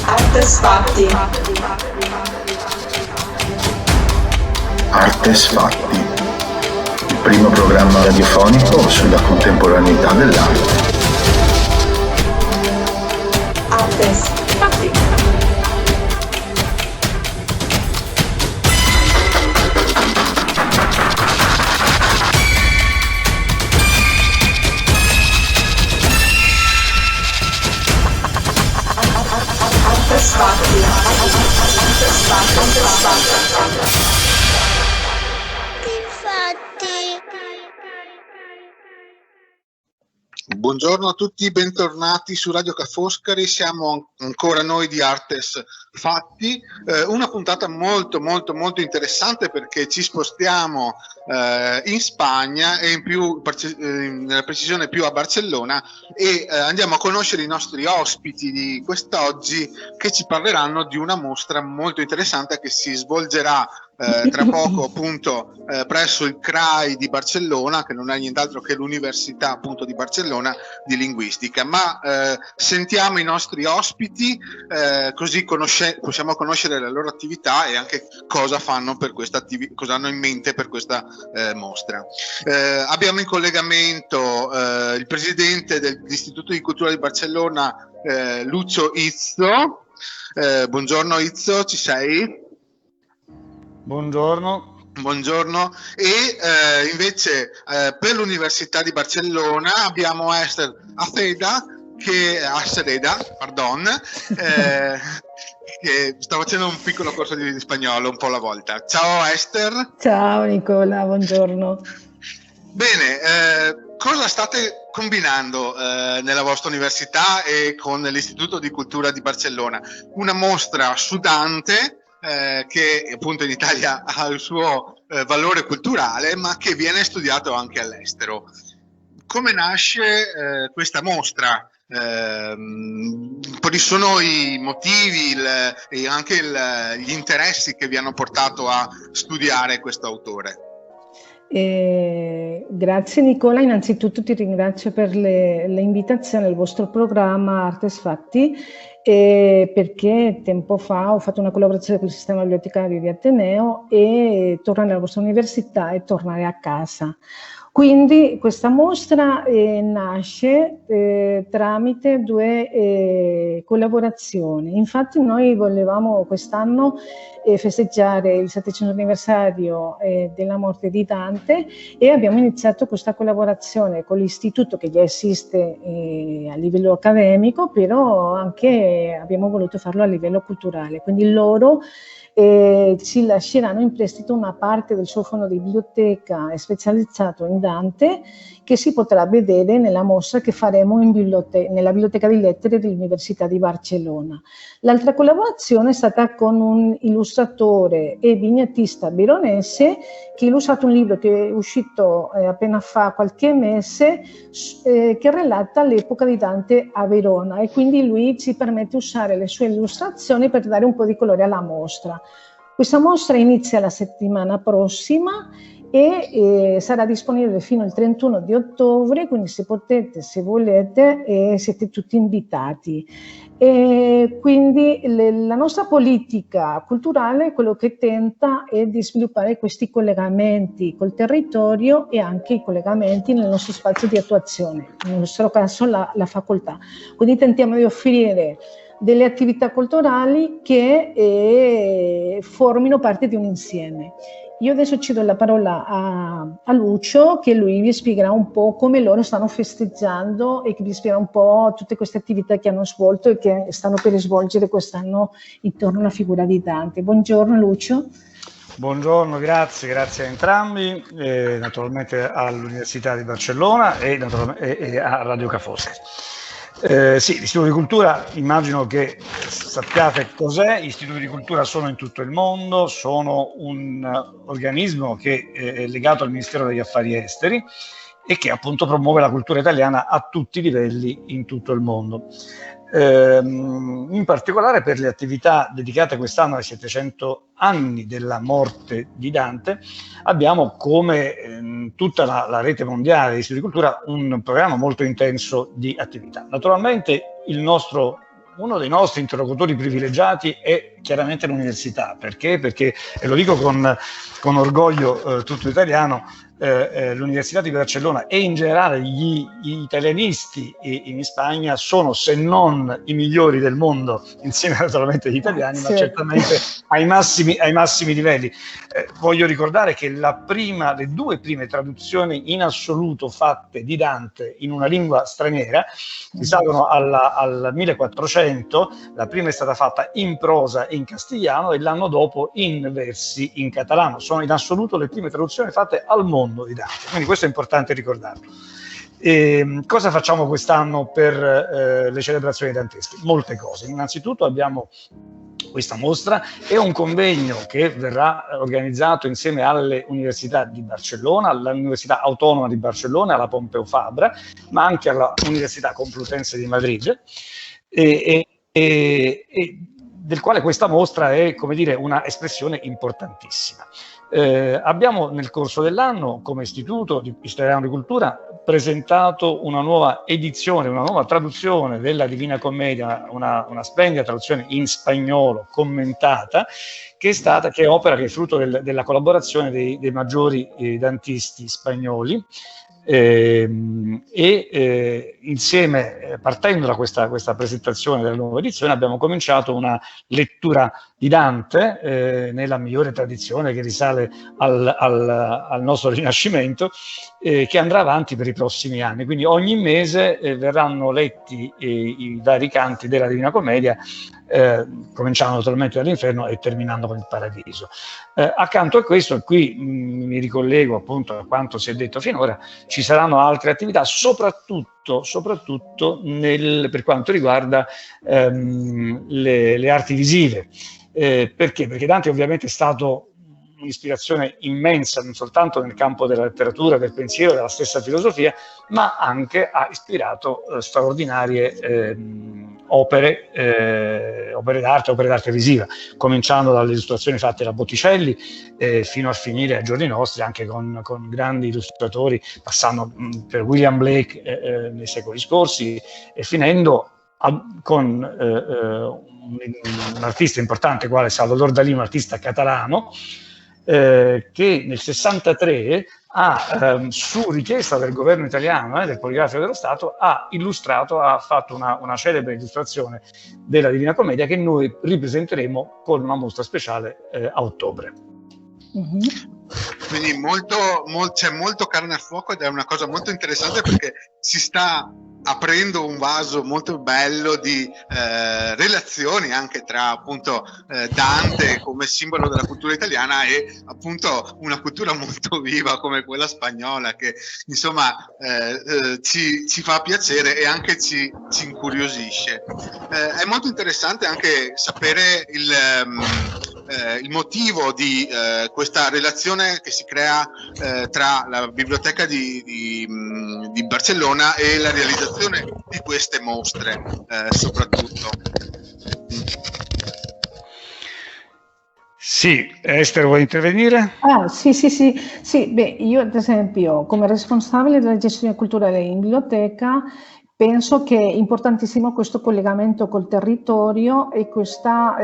Artes Fatti. Artes Fatti, il primo programma radiofonico sulla contemporaneità dell'arte. Artes Fatti. Buongiorno a tutti, bentornati su Radio Ca' Foscari, siamo ancora noi di Artes Fatti, una puntata molto interessante perché ci spostiamo in Spagna e nella precisione più a Barcellona e andiamo a conoscere i nostri ospiti di quest'oggi che ci parleranno di una mostra molto interessante che si svolgerà tra poco appunto presso il CRAI di Barcellona, che non è nient'altro che l'Università appunto di Barcellona di linguistica. Ma sentiamo i nostri ospiti così possiamo conoscere la loro attività e anche cosa fanno per questa cosa hanno in mente per questa mostra. Abbiamo in collegamento il presidente dell'Istituto di Cultura di Barcellona, Lucio Izzo. Buongiorno Izzo, ci sei? Buongiorno. E invece per l'Università di Barcellona abbiamo Esther Aceda che sta facendo un piccolo corso di spagnolo un po' alla volta. Ciao Esther. Ciao Nicola, buongiorno. Bene, cosa state combinando nella vostra università e con l'Istituto di Cultura di Barcellona? Una mostra su Dante che appunto in Italia ha il suo valore culturale, ma che viene studiato anche all'estero. Come nasce questa mostra? Quali sono i motivi e anche gli interessi che vi hanno portato a studiare questo autore? Grazie Nicola, innanzitutto ti ringrazio per l'invitazione al vostro programma Artes Fatti, perché tempo fa ho fatto una collaborazione con il sistema bibliotecario di Ateneo e tornare alla vostra università e tornare a casa. Quindi questa mostra nasce tramite due collaborazioni. Infatti noi volevamo quest'anno festeggiare il 700 anniversario della morte di Dante e abbiamo iniziato questa collaborazione con l'istituto che già esiste a livello accademico, però anche abbiamo voluto farlo a livello culturale. Quindi loro ci lasceranno in prestito una parte del suo fondo di biblioteca specializzato in Dante che si potrà vedere nella mostra che faremo nella Biblioteca di Lettere dell'Università di Barcellona. L'altra collaborazione è stata con un illustratore e vignettista veronese che ha illustrato un libro che è uscito appena fa qualche mese che relata l'epoca di Dante a Verona e quindi lui ci permette di usare le sue illustrazioni per dare un po' di colore alla mostra. Questa mostra inizia la settimana prossima e sarà disponibile fino al 31 di ottobre, quindi se potete, se volete, siete tutti invitati. Quindi la nostra politica culturale quello che tenta è di sviluppare questi collegamenti col territorio e anche i collegamenti nel nostro spazio di attuazione, nel nostro caso la facoltà. Quindi tentiamo di offrire delle attività culturali che formino parte di un insieme. Io adesso ci do la parola a Lucio, che lui vi spiegherà un po' come loro stanno festeggiando e che vi spiegherà un po' tutte queste attività che hanno svolto e che stanno per svolgere quest'anno intorno alla figura di Dante. Buongiorno Lucio. Buongiorno, grazie a entrambi, naturalmente all'Università di Barcellona e a Radio Ca' Foscari. Sì, l'Istituto di Cultura, immagino che sappiate cos'è. Gli istituti di cultura sono in tutto il mondo, sono un organismo che è legato al Ministero degli Affari Esteri e che appunto promuove la cultura italiana a tutti i livelli in tutto il mondo. In particolare per le attività dedicate quest'anno ai 700 anni della morte di Dante, abbiamo come tutta la rete mondiale di istituti di cultura un programma molto intenso di attività. Naturalmente il nostro uno dei nostri interlocutori privilegiati è chiaramente l'università. Perché? Perché, e lo dico con orgoglio tutto italiano, l'Università di Barcellona e in generale gli italianisti in Spagna sono, se non i migliori del mondo, insieme naturalmente agli italiani, ma certamente ai massimi livelli. Voglio ricordare che le due prime traduzioni in assoluto fatte di Dante in una lingua straniera risalgono al 1400. La prima è stata fatta in prosa e in castigliano e l'anno dopo in versi in catalano. Sono in assoluto le prime traduzioni fatte al mondo di Dante, quindi questo è importante ricordarlo. Cosa facciamo quest'anno per le celebrazioni dantesche? Molte cose. Innanzitutto abbiamo questa mostra e un convegno che verrà organizzato insieme alle università di Barcellona, all'Università Autonoma di Barcellona, alla Pompeu Fabra, ma anche all'Università Complutense di Madrid, del quale questa mostra è, come dire, una espressione importantissima. Abbiamo nel corso dell'anno, come Istituto Italiano di Cultura, presentato una nuova edizione, una nuova traduzione della Divina Commedia, una splendida traduzione in spagnolo commentata, che è frutto della collaborazione dei maggiori dantisti spagnoli. Insieme, partendo da questa presentazione della nuova edizione, abbiamo cominciato una lettura di Dante nella migliore tradizione che risale al nostro Rinascimento, che andrà avanti per i prossimi anni. Quindi ogni mese verranno letti i vari canti della Divina Commedia, cominciando naturalmente dall'Inferno e terminando con il Paradiso. Accanto a questo, qui mi ricollego appunto a quanto si è detto finora, ci saranno altre attività, soprattutto per quanto riguarda le arti visive. Perché? Perché Dante ovviamente è stato un'ispirazione immensa, non soltanto nel campo della letteratura, del pensiero, della stessa filosofia, ma anche ha ispirato straordinarie opere d'arte visiva, cominciando dalle illustrazioni fatte da Botticelli fino a finire ai giorni nostri anche con grandi illustratori, passando per William Blake nei secoli scorsi e finendo con un artista importante quale Salvador Dalì, un artista catalano, che nel 63 su richiesta del governo italiano, del Poligrafico dello Stato, ha fatto una celebre illustrazione della Divina Commedia che noi ripresenteremo con una mostra speciale a ottobre. Quindi c'è molto carne a fuoco ed è una cosa molto interessante, perché si sta aprendo un vaso molto bello di relazioni anche tra appunto Dante come simbolo della cultura italiana e appunto una cultura molto viva come quella spagnola, che insomma ci fa piacere e anche ci incuriosisce. È molto interessante anche sapere il motivo di questa relazione che si crea tra la biblioteca di Barcellona e la realizzazione di queste mostre, soprattutto. Sì, Esther, vuoi intervenire? Sì. Beh, io ad esempio come responsabile della gestione culturale in biblioteca penso che è importantissimo questo collegamento col territorio e questa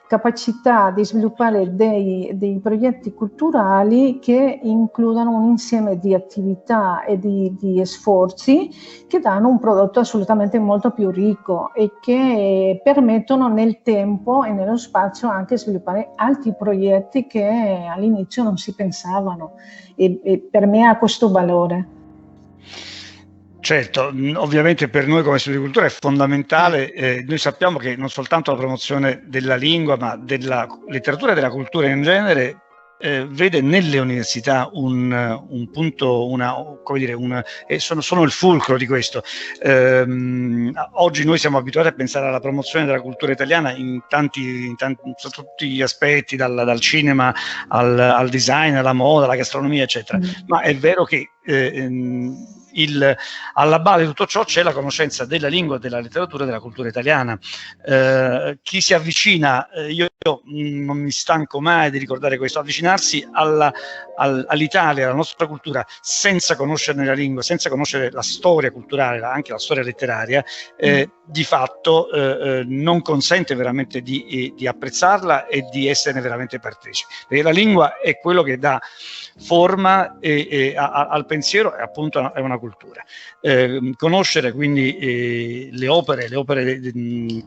capacità di sviluppare dei progetti culturali che includano un insieme di attività e di sforzi che danno un prodotto assolutamente molto più ricco e che permettono nel tempo e nello spazio anche sviluppare altri progetti che all'inizio non si pensavano, e per me ha questo valore. Certo, ovviamente per noi come Istituto di Cultura è fondamentale, noi sappiamo che non soltanto la promozione della lingua ma della letteratura e della cultura in genere vede nelle università un punto, sono il fulcro di questo. Oggi noi siamo abituati a pensare alla promozione della cultura italiana su tutti gli aspetti, dal cinema al design, alla moda, alla gastronomia, eccetera. Ma è vero che alla base di tutto ciò c'è la conoscenza della lingua, della letteratura e della cultura italiana. Chi si avvicina, io non mi stanco mai di ricordare questo, avvicinarsi all'Italia, alla nostra cultura, senza conoscerne la lingua, senza conoscere la storia culturale, anche la storia letteraria, di fatto non consente veramente di apprezzarla e di esserne veramente partecipi, perché la lingua è quello che dà forma al pensiero, e appunto è una cultura. Conoscere quindi le opere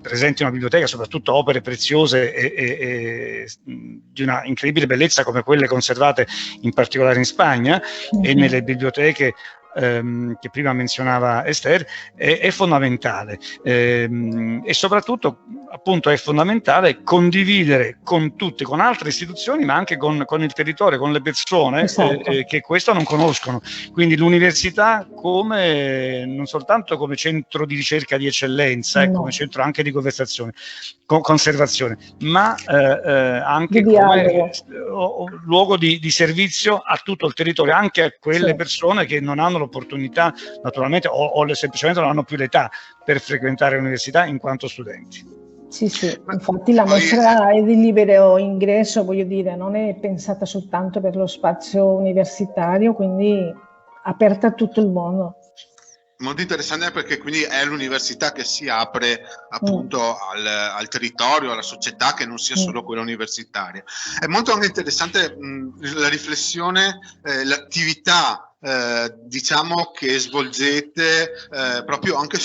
presenti in una biblioteca, soprattutto opere preziose e di una incredibile bellezza come quelle conservate in particolare in Spagna e nelle biblioteche che prima menzionava Esther, è fondamentale, e soprattutto appunto è fondamentale condividere con tutte, con altre istituzioni, ma anche con il territorio, con le persone, esatto, che questo non conoscono. Quindi l'università non soltanto come centro di ricerca di eccellenza, no, come centro anche di conservazione, ma anche come luogo di servizio a tutto il territorio, anche a quelle persone che non hanno l'opportunità, naturalmente, o semplicemente non hanno più l'età per frequentare l'università in quanto studenti. Sì, infatti la mostra è di libero ingresso, voglio dire, non è pensata soltanto per lo spazio universitario, quindi aperta a tutto il mondo. Molto interessante, perché quindi è l'università che si apre appunto al territorio, alla società, che non sia solo quella universitaria. È molto anche interessante la riflessione, l'attività diciamo che svolgete proprio anche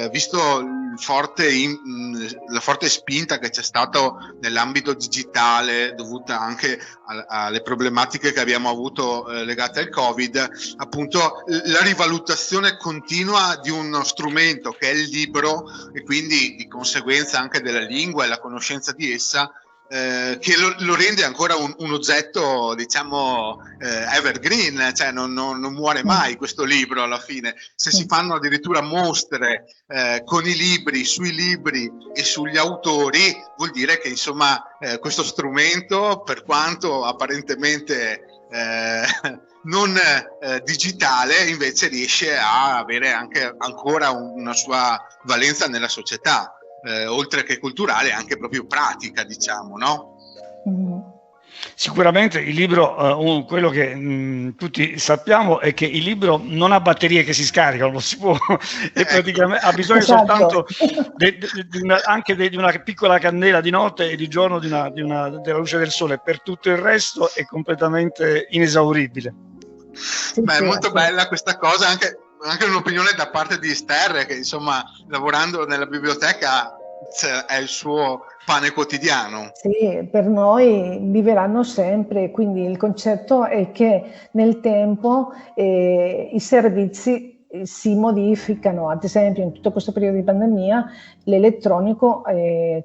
visto la forte spinta che c'è stato nell'ambito digitale, dovuta anche alle problematiche che abbiamo avuto legate al Covid, appunto la rivalutazione continua di uno strumento che è il libro, e quindi di conseguenza anche della lingua e la conoscenza di essa, che lo rende ancora un oggetto, diciamo, evergreen, cioè non muore mai questo libro alla fine. Se si fanno addirittura mostre con i libri, sui libri e sugli autori, vuol dire che insomma questo strumento, per quanto apparentemente non digitale, invece riesce a avere anche ancora una sua valenza nella società. Oltre che culturale, anche proprio pratica, diciamo, no? Sicuramente il libro, quello che tutti sappiamo è che il libro non ha batterie che si scaricano, non si può, e praticamente ha bisogno soltanto anche di una piccola candela di notte e di giorno della luce del sole. Per tutto il resto è completamente inesauribile. Beh, è molto bella questa cosa, anche un'opinione da parte di Esther, che insomma lavorando nella biblioteca è il suo pane quotidiano. Sì, per noi viveranno sempre, quindi il concetto è che nel tempo i servizi si modificano. Ad esempio, in tutto questo periodo di pandemia l'elettronico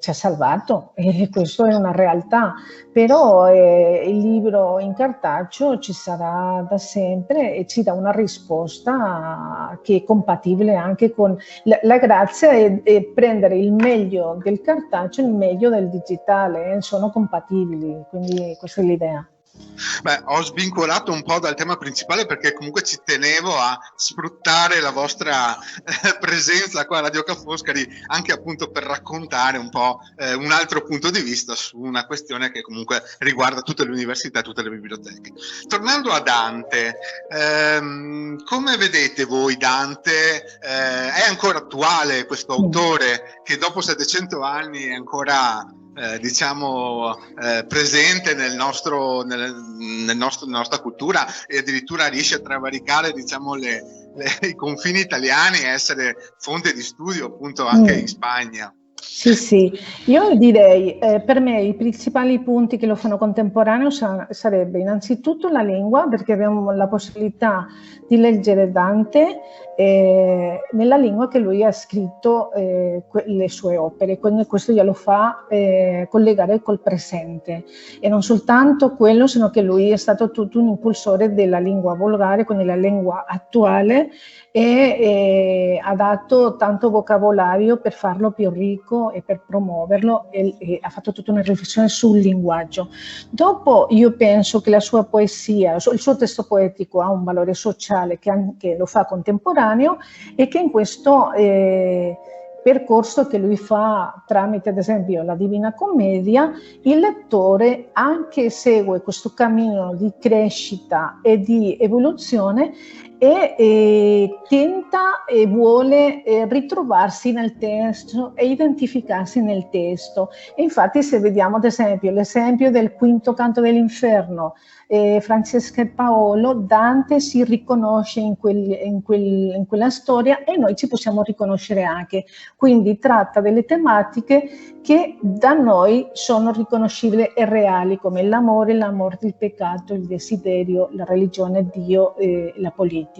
ci ha salvato, e questo è una realtà, però il libro in cartaceo ci sarà da sempre e ci dà una risposta che è compatibile anche con la grazia è prendere il meglio del cartaceo e il meglio del digitale, sono compatibili, quindi questa è l'idea. Beh, ho svincolato un po' dal tema principale, perché comunque ci tenevo a sfruttare la vostra presenza qua a Radio Ca' Foscari, anche appunto per raccontare un po' un altro punto di vista su una questione che comunque riguarda tutte le università e tutte le biblioteche. Tornando a Dante, come vedete voi Dante? È ancora attuale questo autore che dopo 700 anni è ancora presente nella nostra cultura, e addirittura riesce a travalicare, diciamo, i confini italiani e essere fonte di studio appunto anche in Spagna? Sì, io direi per me i principali punti che lo fanno contemporaneo sarebbe innanzitutto la lingua, perché abbiamo la possibilità di leggere Dante nella lingua che lui ha scritto le sue opere, quindi questo glielo fa collegare col presente. E non soltanto quello, sino che lui è stato tutto un impulsore della lingua volgare, quindi la lingua attuale, e ha dato tanto vocabolario per farlo più ricco e per promuoverlo, e ha fatto tutta una riflessione sul linguaggio. Dopo io penso che la sua poesia, il suo testo poetico ha un valore sociale che anche lo fa contemporaneo, e che in questo percorso che lui fa tramite ad esempio la Divina Commedia, il lettore anche segue questo cammino di crescita e di evoluzione, e tenta e vuole ritrovarsi nel testo e identificarsi nel testo. E infatti, se vediamo ad esempio l'esempio del quinto canto dell'Inferno, Francesca e Paolo, Dante si riconosce in quella storia, e noi ci possiamo riconoscere anche. Quindi tratta delle tematiche che da noi sono riconoscibili e reali, come l'amore, la morte, il peccato, il desiderio, la religione, Dio, la politica.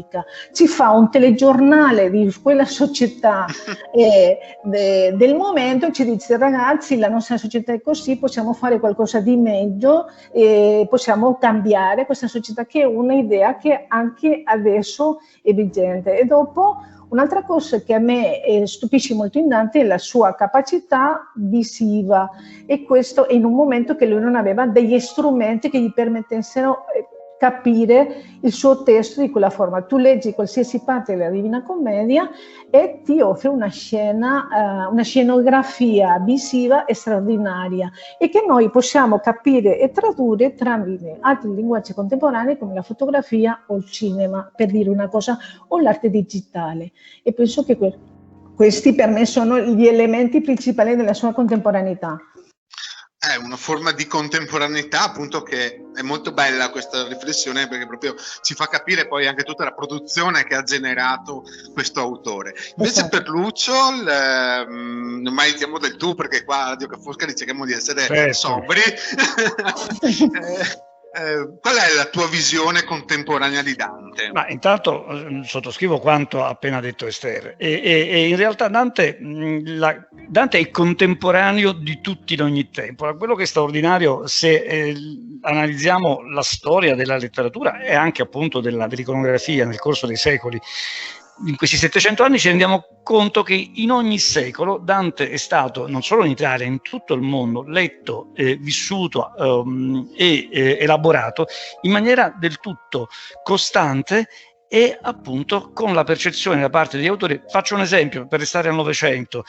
Ci fa un telegiornale di quella società del momento, e ci dice: ragazzi, la nostra società è così, possiamo fare qualcosa di meglio, possiamo cambiare questa società, che è un'idea che anche adesso è vigente. E dopo, un'altra cosa che a me stupisce molto in Dante è la sua capacità visiva, e questo in un momento che lui non aveva degli strumenti che gli permettessero capire il suo testo di quella forma. Tu leggi qualsiasi parte della Divina Commedia e ti offre una scena, una scenografia visiva straordinaria, e che noi possiamo capire e tradurre tramite altri linguaggi contemporanei come la fotografia o il cinema, per dire una cosa, o l'arte digitale. E penso che questi per me sono gli elementi principali della sua contemporaneità. È una forma di contemporaneità, appunto, che è molto bella questa riflessione, perché proprio ci fa capire poi anche tutta la produzione che ha generato questo autore. Invece, Esatto. per Lucio, non mai diciamo del tu, perché qua a Radio Ca' Foscari cerchiamo di essere sobri. Qual è la tua visione contemporanea di Dante? Ma intanto sottoscrivo quanto ha appena detto Esther, e in realtà Dante è contemporaneo di tutti in ogni tempo. Quello che è straordinario, se analizziamo la storia della letteratura e anche appunto dell'iconografia nel corso dei secoli, in questi 700 anni ci rendiamo conto che in ogni secolo Dante è stato, non solo in Italia, in tutto il mondo, letto, vissuto e elaborato in maniera del tutto costante, e appunto con la percezione da parte degli autori. Faccio un esempio per restare al Novecento.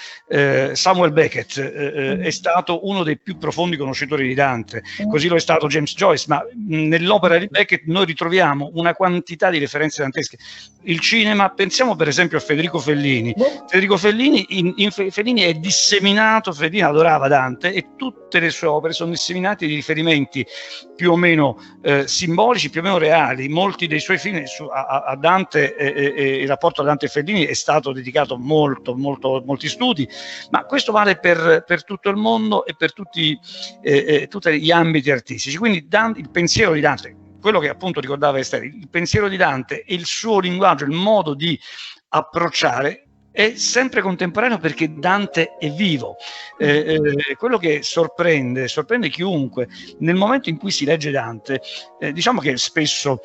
Samuel Beckett è stato uno dei più profondi conoscitori di Dante, così lo è stato James Joyce, ma nell'opera di Beckett noi ritroviamo una quantità di referenze dantesche. Il cinema, pensiamo per esempio a Federico Fellini. Federico Fellini, Fellini è disseminato, Fellini adorava Dante, e tutte le sue opere sono disseminate di riferimenti più o meno simbolici, più o meno reali. Molti dei suoi film a Dante e il rapporto a Dante e Fellini è stato dedicato molti studi, ma questo vale per tutto il mondo e per tutti gli ambiti artistici. Quindi il pensiero di Dante, quello che appunto ricordava Esther, il pensiero di Dante e il suo linguaggio, il modo di approcciare è sempre contemporaneo, perché Dante è vivo. Quello che sorprende chiunque nel momento in cui si legge Dante, diciamo che spesso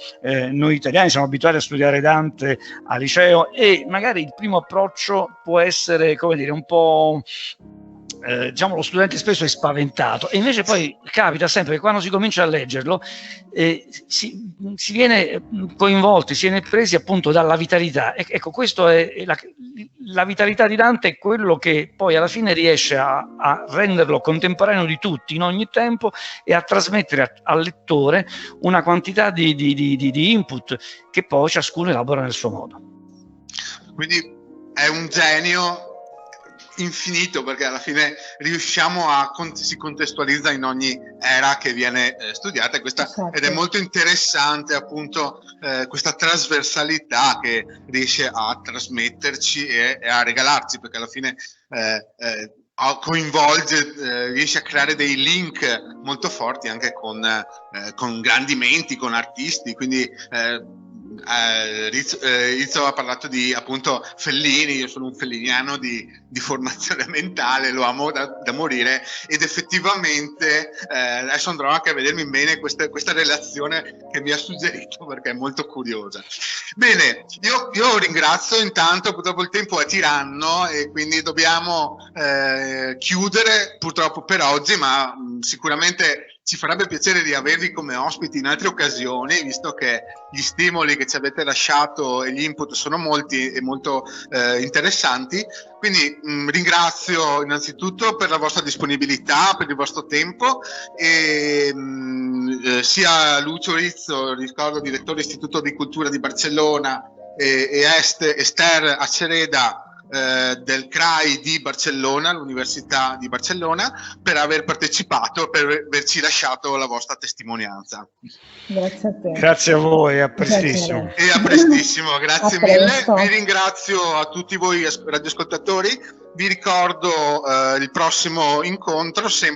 noi italiani siamo abituati a studiare Dante al liceo, e magari il primo approccio può essere, come dire, un po'... diciamo, lo studente spesso è spaventato, e invece poi capita sempre che quando si comincia a leggerlo si viene coinvolti, si viene presi appunto dalla vitalità. Ecco, questo è la vitalità di Dante, è quello che poi alla fine riesce a renderlo contemporaneo di tutti in ogni tempo, e a trasmettere al lettore una quantità di input che poi ciascuno elabora nel suo modo. Quindi è un genio infinito, perché alla fine riusciamo si contestualizza in ogni era che viene studiata, Esatto. Ed è molto interessante appunto questa trasversalità che riesce a trasmetterci e a regalarci, perché alla fine coinvolge, riesce a creare dei link molto forti anche con grandi menti, con artisti, quindi Rizzo ha parlato di appunto Fellini, io sono un felliniano di formazione mentale, lo amo da morire, ed effettivamente adesso andrò anche a vedermi bene questa relazione che mi ha suggerito, perché è molto curiosa. Bene, io ringrazio, intanto purtroppo il tempo è tiranno e quindi dobbiamo chiudere purtroppo per oggi, ma sicuramente ci farebbe piacere di avervi come ospiti in altre occasioni, visto che gli stimoli che ci avete lasciato e gli input sono molti e molto interessanti. Quindi ringrazio innanzitutto per la vostra disponibilità, per il vostro tempo, e sia Lucio Rizzo, ricordo direttore Istituto di Cultura di Barcellona, e Esther Acereda del CRAI di Barcellona, l'Università di Barcellona, per aver partecipato, per averci lasciato la vostra testimonianza. Grazie a te. Grazie a voi, a prestissimo. Grazie. E a prestissimo, grazie A mille. presto. Vi ringrazio a tutti voi radioascoltatori. Vi ricordo il prossimo incontro sempre